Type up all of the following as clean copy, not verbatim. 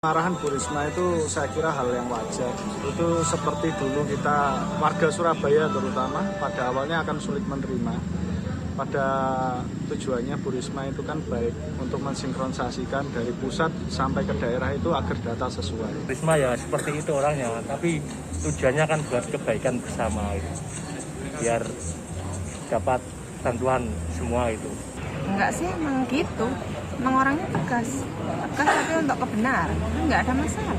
Marahan Bu Risma itu saya kira hal yang wajar. Itu seperti dulu kita warga Surabaya terutama pada awalnya akan sulit menerima. Pada tujuannya Bu Risma itu kan baik untuk mensinkronisasikan dari pusat sampai ke daerah itu agar data sesuai. Risma ya seperti itu orangnya, tapi tujuannya kan buat kebaikan bersama gitu. Biar dapat bantuan semua itu. Enggak sih, emang gitu. Emang orangnya tegas tapi untuk kebenaran, enggak ada masalah.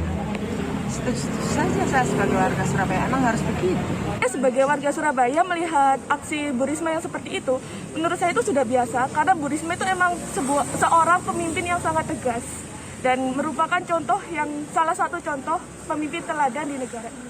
Setuju saja saya sebagai warga Surabaya, emang harus begitu. Sebagai warga Surabaya melihat aksi Bu Risma yang seperti itu, menurut saya itu sudah biasa karena Bu Risma itu emang seorang pemimpin yang sangat tegas dan merupakan salah satu contoh pemimpin teladan di negara ini.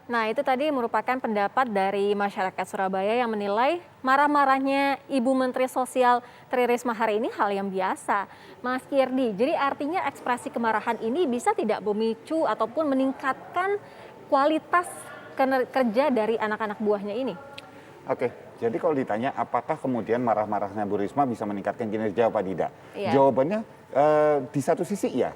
Nah, itu tadi merupakan pendapat dari masyarakat Surabaya yang menilai marah-marahnya Ibu Menteri Sosial Tri Risma hari ini hal yang biasa. Mas Kirdi, jadi artinya ekspresi kemarahan ini bisa tidak memicu ataupun meningkatkan kualitas kerja dari anak-anak buahnya ini? Oke, jadi kalau ditanya apakah kemudian marah-marahnya Bu Risma bisa meningkatkan kinerja apa tidak? Iya. Jawabannya di satu sisi iya.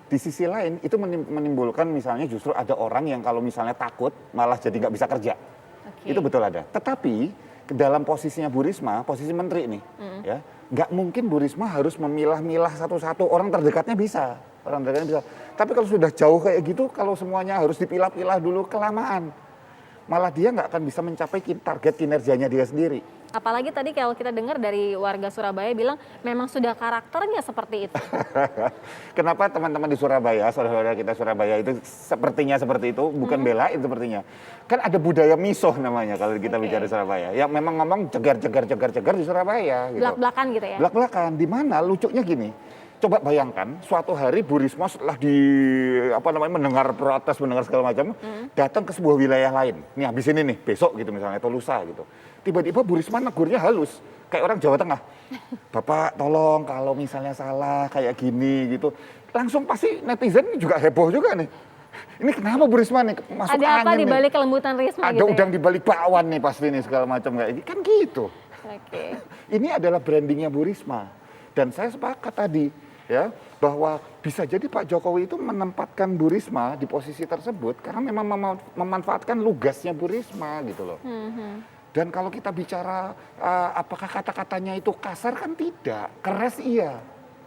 Di sisi lain itu menimbulkan misalnya justru ada orang yang kalau misalnya takut malah jadi nggak bisa kerja. Oke. Itu betul ada. Tetapi dalam posisinya Bu Risma, posisi menteri nih, ya nggak mungkin Bu Risma harus memilah-milah satu-satu, orang terdekatnya bisa. Orang terdekatnya bisa. Tapi kalau sudah jauh kayak gitu, kalau semuanya harus dipilah-pilah dulu kelamaan. Malah dia nggak akan bisa mencapai target kinerjanya dia sendiri. Apalagi tadi kalau kita dengar dari warga Surabaya bilang memang sudah karakternya seperti itu. Kenapa teman-teman di Surabaya, saudara-saudara kita Surabaya itu sepertinya seperti itu, bukan belain sepertinya. Kan ada budaya misoh namanya kalau kita bicara Surabaya. Yang memang ngomong cegar di Surabaya. Gitu. Belak-belakan gitu ya? Belak-belakan, di mana lucunya gini. Coba bayangkan, suatu hari Bu Risma setelah mendengar protes, mendengar segala macam, datang ke sebuah wilayah lain. Nih habis ini nih, besok gitu misalnya, atau lusa gitu. Tiba-tiba Bu Risma negurnya halus, kayak orang Jawa Tengah. Bapak tolong kalau misalnya salah kayak gini gitu. Langsung pasti netizen juga heboh juga nih. Ini kenapa Bu Risma nih masuk Ada apa di angin balik nih? kelembutan Risma Ada gitu udang ya? di balik bakwan nih pasti nih segala macam kayak gitu. Kan gitu. Oke. Ini adalah brandingnya Bu Risma. Dan saya sepakat tadi ya bahwa bisa jadi Pak Jokowi itu menempatkan Bu Risma di posisi tersebut karena memang memanfaatkan lugasnya Bu Risma gitu loh. Dan kalau kita bicara apakah kata-katanya itu kasar kan tidak, keras iya.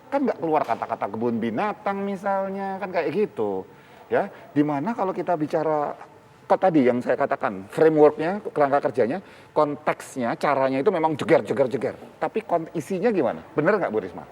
Kan nggak keluar kata-kata kebun binatang misalnya, kan kayak gitu. Ya, dimana kalau kita bicara tadi yang saya katakan, frameworknya, kerangka kerjanya, konteksnya, caranya itu memang jeger. Tapi isinya gimana? Bener nggak Bu Risma?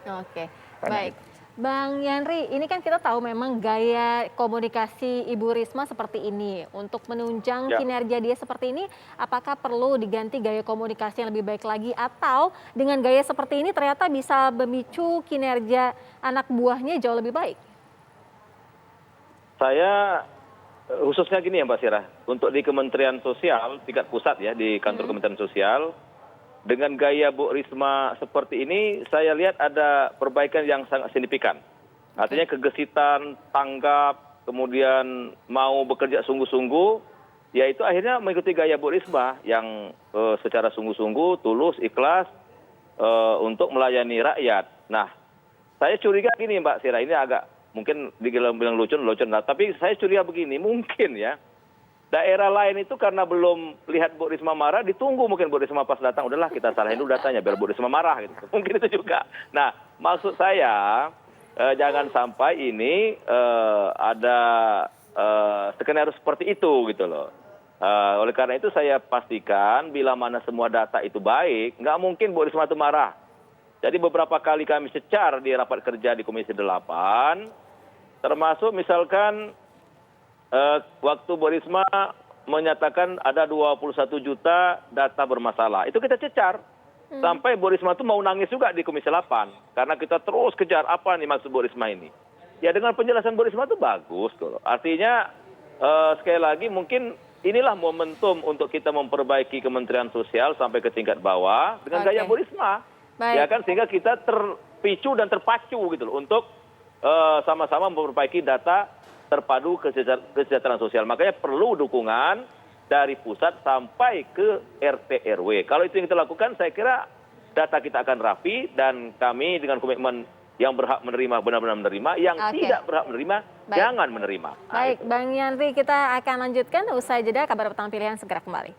Oke, Tanya. baik. Bang Yanri, ini kan kita tahu memang gaya komunikasi Ibu Risma seperti ini. Untuk menunjang kinerja dia seperti ini, apakah perlu diganti gaya komunikasi yang lebih baik lagi? Atau dengan gaya seperti ini ternyata bisa memicu kinerja anak buahnya jauh lebih baik? Saya khususnya gini ya Mbak Sirah, untuk di Kementerian Sosial, tingkat pusat ya, di kantor Kementerian Sosial, dengan gaya Bu Risma seperti ini, saya lihat ada perbaikan yang sangat signifikan. Artinya kegesitan, tanggap, kemudian mau bekerja sungguh-sungguh, yaitu akhirnya mengikuti gaya Bu Risma yang secara sungguh-sungguh, tulus, ikhlas untuk melayani rakyat. Nah, saya curiga gini Mbak Sira, ini agak mungkin bilang lucu, tapi saya curiga begini, mungkin ya, daerah lain itu karena belum lihat Bu Risma marah, ditunggu mungkin Bu Risma pas datang, udahlah kita salahin dulu datanya biar Bu Risma marah gitu. Mungkin itu juga. Nah, maksud saya jangan sampai ini ada skenario seperti itu gitu loh. Oleh karena itu saya pastikan bila mana semua data itu baik, nggak mungkin Bu Risma itu marah. Jadi beberapa kali kami secar di rapat kerja di Komisi 8, termasuk misalkan waktu Bu Risma menyatakan ada 21 juta data bermasalah. Itu kita cecar. Sampai Bu Risma itu mau nangis juga di Komisi 8. Karena kita terus kejar apa nih maksud Bu Risma ini. Ya dengan penjelasan Bu Risma itu bagus. Tuh. Artinya sekali lagi mungkin inilah momentum untuk kita memperbaiki Kementerian Sosial sampai ke tingkat bawah dengan gaya Bu Risma. Ya kan, sehingga kita terpicu dan terpacu gitu loh untuk sama-sama memperbaiki data terpadu kesejahteraan sosial. Makanya perlu dukungan dari pusat sampai ke RT RW. Kalau itu yang kita lakukan, saya kira data kita akan rapi dan kami dengan komitmen yang berhak menerima benar-benar menerima, yang Oke. tidak berhak menerima Baik. jangan menerima. Nah, Baik, Bang Yandri, kita akan lanjutkan usai jeda. Kabar Petang Pilihan segera kembali.